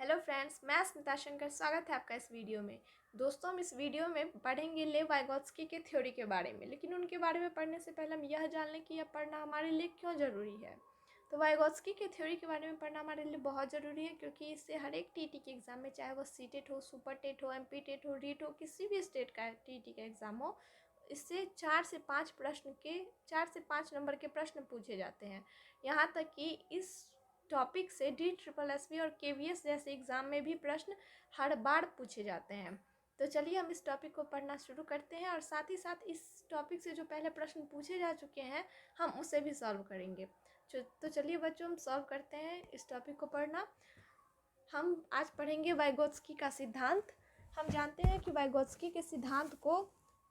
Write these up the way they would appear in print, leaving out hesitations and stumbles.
Hello friends, मैं स्मिता शंकर। स्वागत है आपका इस वीडियो में। दोस्तों, हम इस वीडियो में पढ़ेंगे लेव वाइगोत्स्की के थ्योरी के बारे में। लेकिन उनके बारे में पढ़ने से पहले हम यह जान लें कि यह पढ़ना हमारे लिए क्यों ज़रूरी है। तो वाइगोत्स्की के थ्योरी के बारे में पढ़ना हमारे लिए बहुत ज़रूरी है, क्योंकि इससे हर एक टीटी के एग्ज़ाम में, चाहे वो सीटेट हो, सुपर टेट हो, एमपी टेट हो, रीट हो, किसी भी स्टेट का टीटी का एग्ज़ाम हो, इससे 4 से 5 नंबर के प्रश्न पूछे जाते हैं। यहाँ तक कि इस टॉपिक से DSSB और KVS जैसे एग्ज़ाम में भी प्रश्न हर बार पूछे जाते हैं। तो चलिए हम इस टॉपिक को पढ़ना शुरू करते हैं, और साथ ही साथ इस टॉपिक से जो पहले प्रश्न पूछे जा चुके हैं हम उसे भी सॉल्व करेंगे। तो चलिए बच्चों, हम सॉल्व करते हैं इस टॉपिक को पढ़ना। हम आज पढ़ेंगे वाइगोत्स्की का सिद्धांत। हम जानते हैं कि वाइगोत्स्की के सिद्धांत को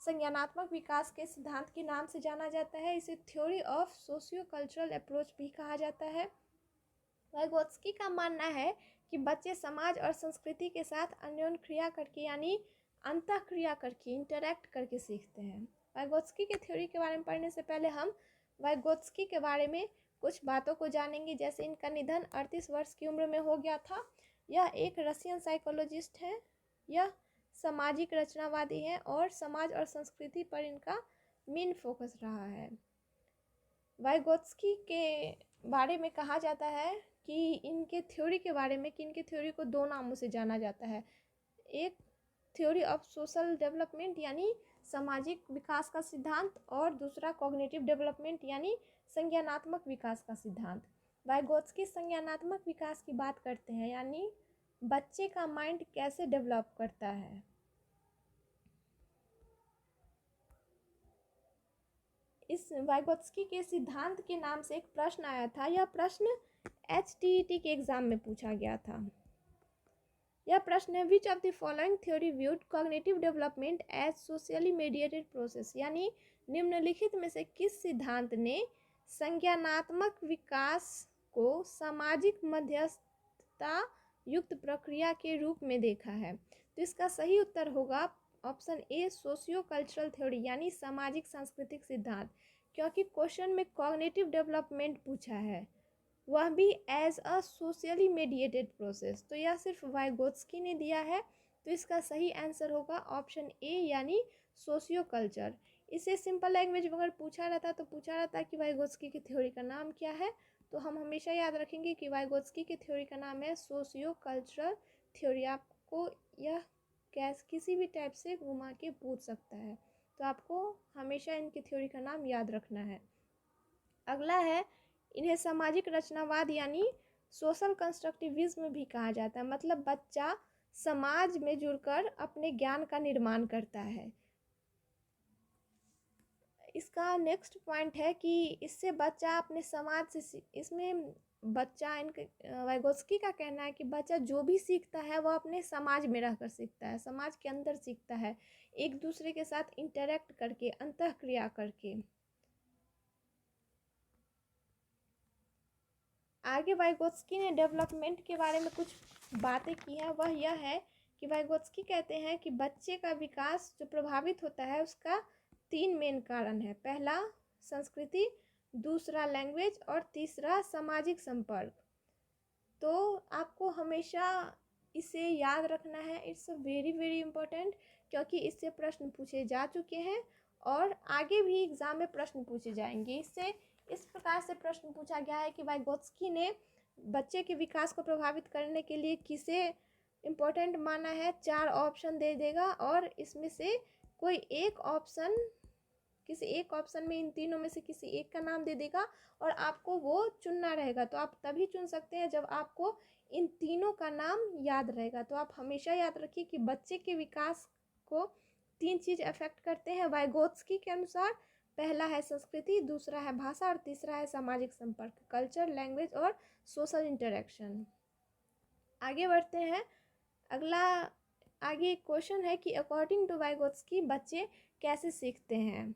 संज्ञानात्मक विकास के सिद्धांत के नाम से जाना जाता है। इसे theory of socio cultural approach भी कहा जाता है। वाइगोत्स्की का मानना है कि बच्चे समाज और संस्कृति के साथ अन्योन्य क्रिया करके, यानी अंतःक्रिया करके, इंटरैक्ट करके सीखते हैं। वाइगोत्स्की के थ्योरी के बारे में पढ़ने से पहले हम वाइगोत्स्की के बारे में कुछ बातों को जानेंगे। जैसे इनका निधन 38 वर्ष की उम्र में हो गया था। यह एक रशियन साइकोलॉजिस्ट हैं। यह सामाजिक रचनावादी हैं और समाज और संस्कृति पर इनका मेन फोकस रहा है। वाइगोत्स्की के बारे में कहा जाता है कि इनके थ्योरी के बारे में कि इनके थ्योरी को दो नामों से जाना जाता है। एक थ्योरी ऑफ सोशल डेवलपमेंट यानी सामाजिक विकास का सिद्धांत, और दूसरा कॉग्निटिव डेवलपमेंट यानी संज्ञानात्मक विकास का सिद्धांत। वाइगोत्स्की संज्ञानात्मक विकास की बात करते हैं, यानी बच्चे का माइंड कैसे डेवलप करता है। इस वाइगोत्स्की के सिद्धांत के नाम से एक प्रश्न आया था। यह प्रश्न HTET के एग्जाम में पूछा गया था। यह प्रश्न है, which of the following theory viewed cognitive development as socially mediated process, यानी निम्नलिखित में से किस सिद्धांत ने संज्ञानात्मक विकास को सामाजिक मध्यस्थता युक्त प्रक्रिया के रूप में देखा है। तो इसका सही उत्तर होगा option A, socio cultural theory यानी सामाजिक सांस्कृतिक सिद्धांत, क्योंकि क्वेश्चन में कॉग्निटिव डेवलपमेंट पूछा है, वह भी as a socially mediated process. तो यह सिर्फ वाइगोत्स्की ने दिया है। तो इसका सही आंसर होगा ऑप्शन ए यानी सोशियो कल्चर। इसे सिंपल लैंग्वेज में अगर पूछा रहता तो पूछा रहता कि वाइगोत्स्की की थ्योरी का नाम क्या है, तो हम हमेशा याद रखेंगे कि वाइगोत्स्की की थ्योरी का नाम है सोशियो कल्चरल थ्योरी। आपको यह किसी भी टाइप से घुमा के पूछ सकता है, तो आपको हमेशा इनकी थ्योरी का नाम याद रखना है। अगला है, इन्हें सामाजिक रचनावाद यानी सोशल कंस्ट्रक्टिविज्म भी कहा जाता है। मतलब बच्चा समाज में जुड़कर अपने ज्ञान का निर्माण करता है। इसका नेक्स्ट पॉइंट है कि इससे बच्चा अपने समाज से, इसमें बच्चा, इनके वाइगोत्स्की का कहना है कि बच्चा जो भी सीखता है वह अपने समाज में रहकर सीखता है, समाज के अंदर सीखता है, एक दूसरे के साथ इंटरैक्ट करके, अंतःक्रिया करके। आगे वाइगोत्स्की ने डेवलपमेंट के बारे में कुछ बातें की हैं। वह यह है कि वाइगोत्स्की कहते हैं कि बच्चे का विकास जो प्रभावित होता है उसका 3 मेन कारण है। पहला संस्कृति, दूसरा लैंग्वेज, और तीसरा सामाजिक संपर्क। तो आपको हमेशा इसे याद रखना है। इट्स वेरी वेरी इम्पोर्टेंट, क्योंकि इससे प्रश्न पूछे जा चुके हैं और आगे भी एग्जाम में प्रश्न पूछे जाएंगे। इससे इस प्रकार से प्रश्न पूछा गया है कि वाइगोत्स्की ने बच्चे के विकास को प्रभावित करने के लिए किसे इम्पोर्टेंट माना है। 4 ऑप्शन दे देगा और इसमें से कोई एक ऑप्शन, किसी एक ऑप्शन में इन तीनों में से किसी एक का नाम दे देगा और आपको वो चुनना रहेगा। तो आप तभी चुन सकते हैं जब आपको इन तीनों का नाम याद रहेगा। तो आप हमेशा याद रखिए कि बच्चे के विकास को 3 चीज़ अफेक्ट करते हैं वाइगोत्स्की के अनुसार। पहला है संस्कृति, दूसरा है भाषा, और तीसरा है सामाजिक संपर्क, कल्चर, लैंग्वेज और सोशल इंटरेक्शन। आगे बढ़ते हैं। अगला आगे क्वेश्चन है कि अकॉर्डिंग टू वाइगोत्स्की बच्चे कैसे सीखते हैं।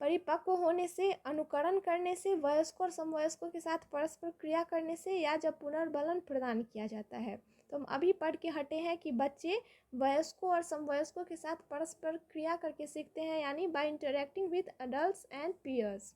परिपक्व होने से, अनुकरण करने से, वयस्कों और समवयस्कों के साथ परस्पर क्रिया करने से, या जब पुनर्बलन प्रदान किया जाता है। तो हम अभी पढ़ के हटे हैं कि बच्चे वयस्कों और समवयस्कों के साथ परस्पर क्रिया करके सीखते हैं, यानी by interacting with adults and peers.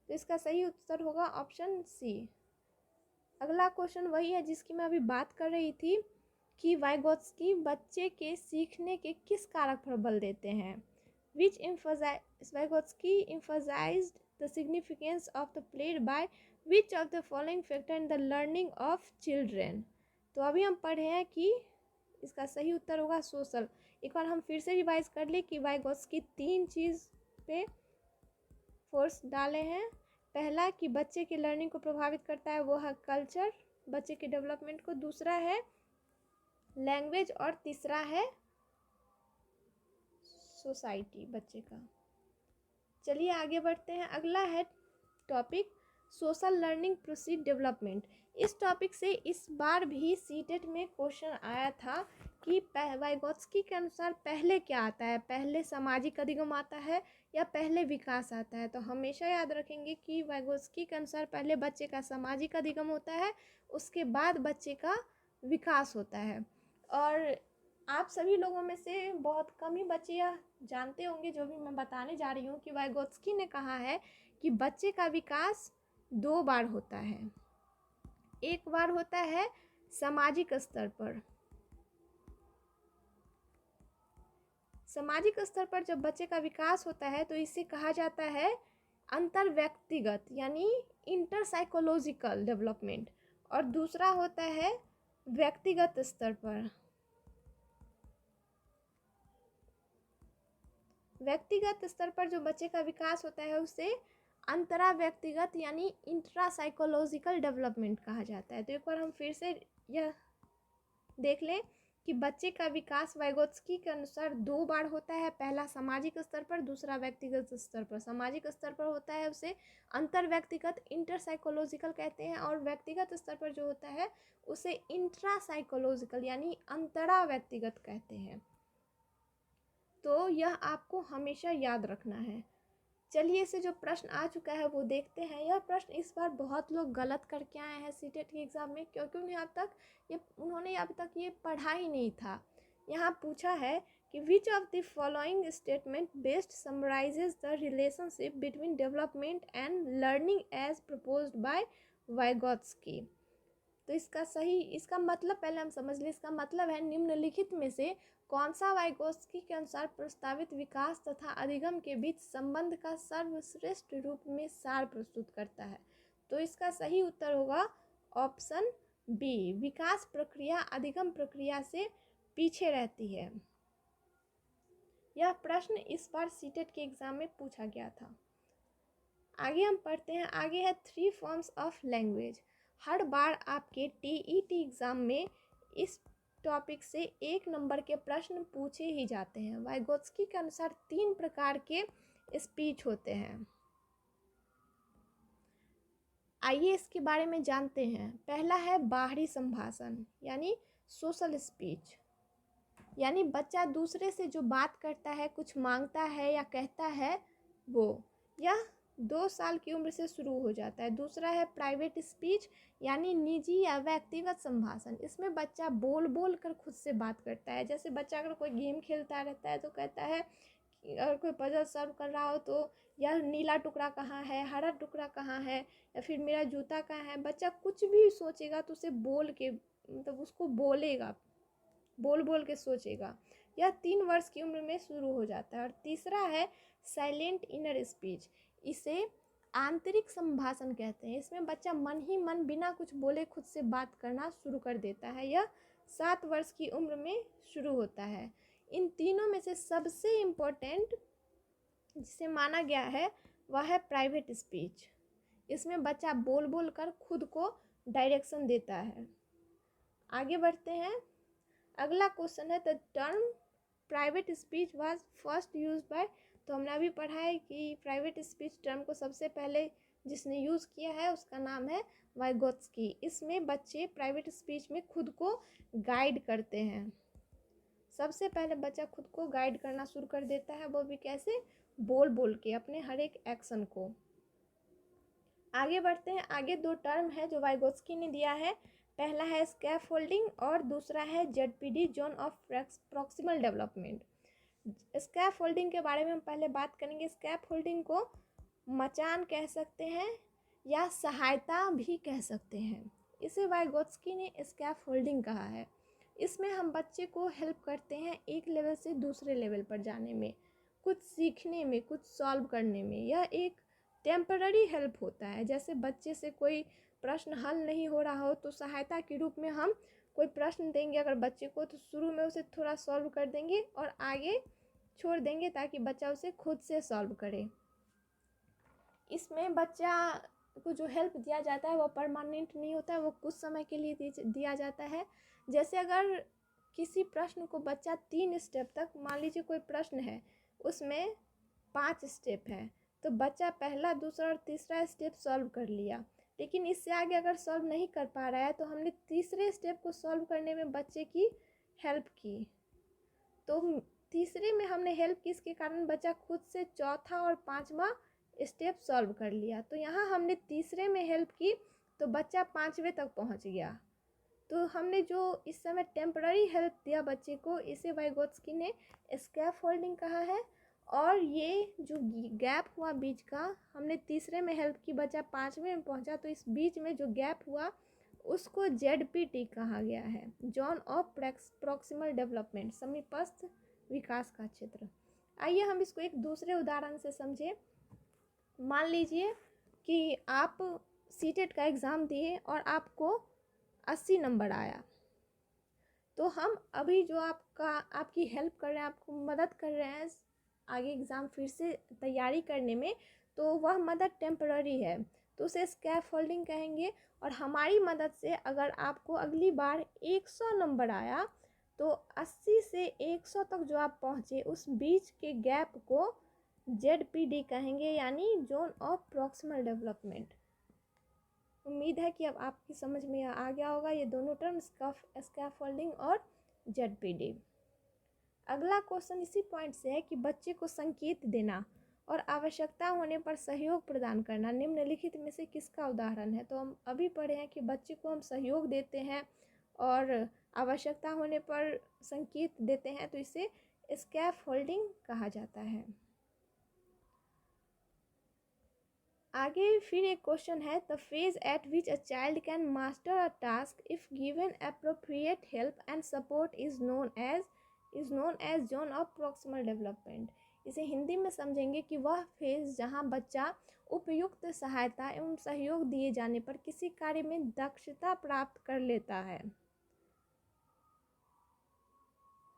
तो इसका सही उत्तर होगा ऑप्शन सी। अगला क्वेश्चन वही है जिसकी मैं अभी बात कर रही थी कि वाइगोत्स्की बच्चे के सीखने के किस कारक पर बल देते हैं। Vygotsky emphasized the significance of the play by which of the following factor in the learning of children। तो अभी हम पढ़े हैं कि इसका सही उत्तर होगा सोशल। एक बार हम फिर से रिवाइज कर ले कि वाइगोत्स्की 3 चीज़ पे फोर्स डाले हैं। पहला कि बच्चे की लर्निंग को प्रभावित करता है वो है कल्चर, बच्चे के डेवलपमेंट को, दूसरा है लैंग्वेज और तीसरा है सोसाइटी बच्चे का। चलिए आगे बढ़ते हैं। अगला है topic social learning proceed development. इस टॉपिक से इस बार भी सीटेट में क्वेश्चन आया था कि वाइगोत्स्की के अनुसार पहले क्या आता है, पहले सामाजिक अधिगम आता है या पहले विकास आता है। तो हमेशा याद रखेंगे कि वाइगोत्स्की के अनुसार पहले बच्चे का सामाजिक अधिगम होता है, उसके बाद बच्चे का विकास होता है। और आप सभी लोगों में से बहुत कम ही बच्चे यह जानते होंगे जो भी मैं बताने जा रही हूँ कि वाइगोत्स्की ने कहा है कि बच्चे का विकास 2 बार होता है। एक बार होता है सामाजिक स्तर पर। सामाजिक स्तर पर जब बच्चे का विकास होता है तो इसे कहा जाता है अंतर व्यक्तिगत यानी इंटर साइकोलॉजिकल डेवलपमेंट, और दूसरा होता है व्यक्तिगत स्तर पर। व्यक्तिगत स्तर पर जो बच्चे का विकास होता है उसे अंतरा व्यक्तिगत यानी इंट्रा साइकोलॉजिकल डेवलपमेंट कहा जाता है। तो एक बार हम फिर से यह देख लें कि बच्चे का विकास वाइगोत्स्की के अनुसार 2 बार होता है। पहला सामाजिक स्तर पर, दूसरा व्यक्तिगत स्तर पर। सामाजिक स्तर पर होता है उसे अंतर व्यक्तिगत इंटर साइकोलॉजिकल कहते हैं, और व्यक्तिगत स्तर पर जो होता है उसे इंट्रा साइकोलॉजिकल यानी अंतरा व्यक्तिगत कहते हैं। तो यह आपको हमेशा याद रखना है। चलिए इसे जो प्रश्न आ चुका है वो देखते हैं। यह प्रश्न इस बार बहुत लोग गलत करके आए हैं सीटेट के एग्ज़ाम में, क्योंकि उन्होंने अब तक ये पढ़ा ही नहीं था। यहाँ पूछा है कि which of the following statement best summarises the relationship between development and learning as proposed by Vygotsky. तो इसका मतलब पहले हम समझ लें। इसका मतलब है निम्नलिखित में से कौन सा वाइगोत्स्की के अनुसार प्रस्तावित विकास तथा अधिगम के बीच संबंध का सर्वश्रेष्ठ रूप में सार प्रस्तुत करता है। तो इसका सही उत्तर होगा ऑप्शन बी, विकास प्रक्रिया अधिगम प्रक्रिया से पीछे रहती है। यह प्रश्न इस बार सीटेट के एग्जाम में पूछा गया था। आगे हम पढ़ते हैं। आगे है 3 फॉर्म्स ऑफ लैंग्वेज। हर बार आपके टीईटी एग्ज़ाम में इस टॉपिक से 1 नंबर के प्रश्न पूछे ही जाते हैं। वाइगोत्स्की के अनुसार 3 प्रकार के स्पीच होते हैं। आइए इसके बारे में जानते हैं। पहला है बाहरी संभाषण यानी सोशल स्पीच, यानी बच्चा दूसरे से जो बात करता है, कुछ मांगता है या कहता है, वो यह 2 साल की उम्र से शुरू हो जाता है। दूसरा है प्राइवेट स्पीच यानी निजी या व्यक्तिगत संभाषण। इसमें बच्चा बोल बोल कर खुद से बात करता है। जैसे बच्चा अगर कोई गेम खेलता रहता है तो कहता है कि अगर कोई पजल सॉल्व कर रहा हो तो यह नीला टुकड़ा कहाँ है, हरा टुकड़ा कहाँ है, या फिर मेरा जूता कहाँ है। बच्चा कुछ भी सोचेगा तो उसे बोल के मतलब उसको बोलेगा, बोल बोल के सोचेगा। यह 3 वर्ष की उम्र में शुरू हो जाता है। और तीसरा है साइलेंट इनर स्पीच, इसे आंतरिक संभाषण कहते हैं। इसमें बच्चा मन ही मन बिना कुछ बोले खुद से बात करना शुरू कर देता है। यह 7 वर्ष की उम्र में शुरू होता है। इन तीनों में से सबसे इम्पोर्टेंट जिसे माना गया है वह है प्राइवेट स्पीच। इसमें बच्चा बोल बोल कर खुद को डायरेक्शन देता है। आगे बढ़ते हैं। अगला क्वेश्चन है the term private speech was first use by. तो हमने अभी पढ़ा है कि प्राइवेट स्पीच टर्म को सबसे पहले जिसने यूज़ किया है उसका नाम है वाइगोत्स्की। इसमें बच्चे प्राइवेट स्पीच में खुद को गाइड करते हैं। सबसे पहले बच्चा खुद को गाइड करना शुरू कर देता है, वो भी कैसे, बोल बोल के अपने हर एक एक्शन को। आगे बढ़ते हैं। आगे 2 टर्म है जो वाइगोत्स्की ने दिया है। पहला है स्कैफोल्डिंग और दूसरा है ZPD zone of proximal development. Scaffolding के बारे में हम पहले बात करेंगे। स्कैफोल्डिंग को मचान कह सकते हैं या सहायता भी कह सकते हैं। इसे वाइगोत्स्की ने स्कैफोल्डिंग कहा है। इसमें हम बच्चे को हेल्प करते हैं एक लेवल से दूसरे लेवल पर जाने में, कुछ सीखने में, कुछ सॉल्व करने में। यह एक टेम्पररी हेल्प होता है। जैसे बच्चे से कोई प्रश्न हल नहीं हो रहा हो तो सहायता के रूप में हम कोई प्रश्न देंगे अगर बच्चे को, तो शुरू में उसे थोड़ा सॉल्व कर देंगे और आगे छोड़ देंगे ताकि बच्चा उसे खुद से सॉल्व करे। इसमें बच्चा को जो हेल्प दिया जाता है वो परमानेंट नहीं होता है, वो कुछ समय के लिए दिया जाता है। जैसे अगर किसी प्रश्न को बच्चा 3 स्टेप तक, मान लीजिए कोई प्रश्न है उसमें 5 स्टेप है, तो बच्चा पहला, दूसरा और तीसरा स्टेप सॉल्व कर लिया, लेकिन इससे आगे अगर सॉल्व नहीं कर पा रहा है तो हमने तीसरे स्टेप को सॉल्व करने में बच्चे की हेल्प की। तो तीसरे में हमने हेल्प की, इसके कारण बच्चा खुद से चौथा और 5वां स्टेप सॉल्व कर लिया। तो यहाँ हमने तीसरे में हेल्प की तो बच्चा 5वें तक पहुँच गया। तो हमने जो इस समय टेम्पररी हेल्प दिया बच्चे को, इसे वाइगोत्स्की ने स्कैफोल्डिंग कहा है। और ये जो गैप हुआ बीच का, हमने तीसरे में हेल्प की, बच्चा 5वें में पहुंचा, तो इस बीच में जो गैप हुआ उसको ZPT कहा गया है, जोन ऑफ प्रॉक्सिमल डेवलपमेंट, समीपस्थ विकास का क्षेत्र। आइए हम इसको एक दूसरे उदाहरण से समझें। मान लीजिए कि आप सीटेट का एग्ज़ाम दिए और आपको 80 नंबर आया, तो हम अभी जो आपकी हेल्प कर रहे हैं, आपको मदद कर रहे हैं आगे एग्ज़ाम फिर से तैयारी करने में, तो वह मदद टेम्पररी है, तो उसे स्कैफोल्डिंग कहेंगे। और हमारी मदद से अगर आपको अगली बार 100 नंबर आया तो 80 से 100 तक जो आप पहुँचे उस बीच के गैप को ZPD कहेंगे, यानी जोन ऑफ प्रॉक्सिमल डेवलपमेंट। उम्मीद है कि अब आपकी समझ में आ गया होगा ये दोनों टर्म, स्कैफोल्डिंग और ZPD। अगला क्वेश्चन इसी पॉइंट से है कि बच्चे को संकेत देना और आवश्यकता होने पर सहयोग प्रदान करना निम्नलिखित में से किसका उदाहरण है। तो हम अभी पढ़े हैं कि बच्चे को हम सहयोग देते हैं और आवश्यकता होने पर संकेत देते हैं, तो इसे स्कैफोल्डिंग कहा जाता है। आगे फिर एक क्वेश्चन है, the phase at which a child can master a task if given appropriate help and support is known as zone of proximal development. इसे हिंदी में समझेंगे कि वह फेज जहां बच्चा उपयुक्त सहायता एवं सहयोग दिए जाने पर किसी कार्य में दक्षता प्राप्त कर लेता है,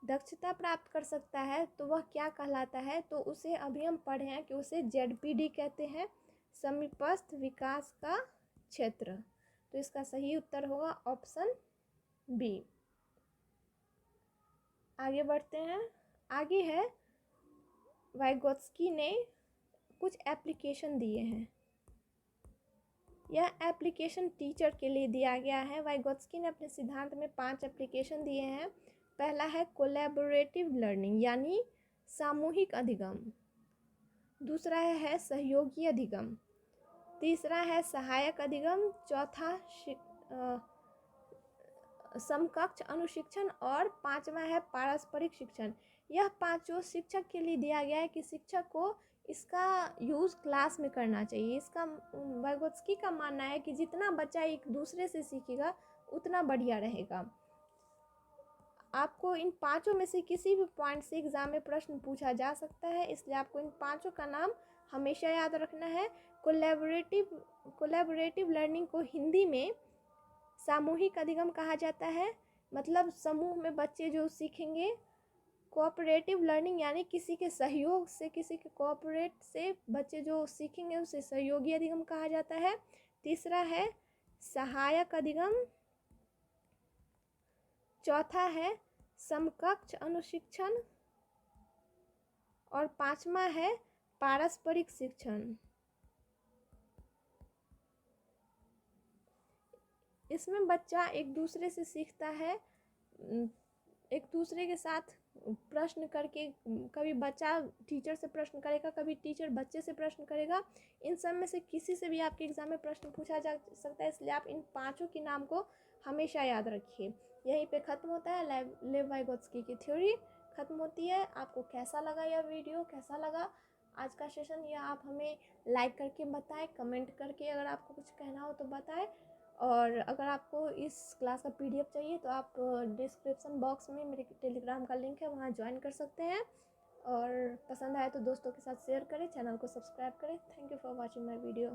दक्षता प्राप्त कर सकता है, तो वह क्या कहलाता है। तो उसे अभी हम पढ़े हैं कि उसे ZPD कहते हैं, समीपस्थ विकास का क्षेत्र। तो इसका सही उत्तर होगा ऑप्शन बी। आगे बढ़ते हैं। आगे है, वाइगोत्स्की ने कुछ एप्लीकेशन दिए हैं। यह एप्लीकेशन टीचर के लिए दिया गया है। वाइगोत्स्की ने अपने सिद्धांत में 5 एप्लीकेशन दिए हैं। पहला है कोलैबोरेटिव लर्निंग, यानी सामूहिक अधिगम। दूसरा है सहयोगी अधिगम। तीसरा है सहायक अधिगम। चौथा समकक्ष अनुशिक्षण और 5वां है पारस्परिक शिक्षण। यह पांचों शिक्षक के लिए दिया गया है कि शिक्षक को इसका यूज़ क्लास में करना चाहिए। इसका वाइगोत्स्की का मानना है कि जितना बच्चा एक दूसरे से सीखेगा उतना बढ़िया रहेगा। आपको इन पांचों में से किसी भी पॉइंट से एग्जाम में प्रश्न पूछा जा सकता है, इसलिए आपको इन पांचों का नाम हमेशा याद रखना है। कोलैबोरेटिव लर्निंग को हिंदी में सामूहिक अधिगम कहा जाता है, मतलब समूह में बच्चे जो सीखेंगे। कोऑपरेटिव लर्निंग यानी किसी के सहयोग से, किसी के कोऑपरेट से बच्चे जो सीखेंगे उसे सहयोगी अधिगम कहा जाता है। तीसरा है सहायक अधिगम। चौथा है समकक्ष अनुशिक्षण और 5वां है पारस्परिक शिक्षण। इसमें बच्चा एक दूसरे से सीखता है, एक दूसरे के साथ प्रश्न करके, कभी बच्चा टीचर से प्रश्न करेगा, कभी टीचर बच्चे से प्रश्न करेगा। इन सब में से किसी से भी आपके एग्जाम में प्रश्न पूछा जा सकता है, इसलिए आप इन पांचों के नाम को हमेशा याद रखिए। यहीं पे ख़त्म होता है लेव वाइगोत्स्की की थ्योरी ख़त्म होती है। आपको कैसा लगा यह वीडियो, कैसा लगा आज का सेशन, यह आप हमें लाइक करके बताएं, कमेंट करके अगर आपको कुछ कहना हो तो बताएं। और अगर आपको इस क्लास का PDF चाहिए तो आप डिस्क्रिप्शन बॉक्स में मेरे टेलीग्राम का लिंक है, वहाँ ज्वाइन कर सकते हैं। और पसंद आए तो दोस्तों के साथ शेयर करें, चैनल को सब्सक्राइब करें। Thank you for watching my video.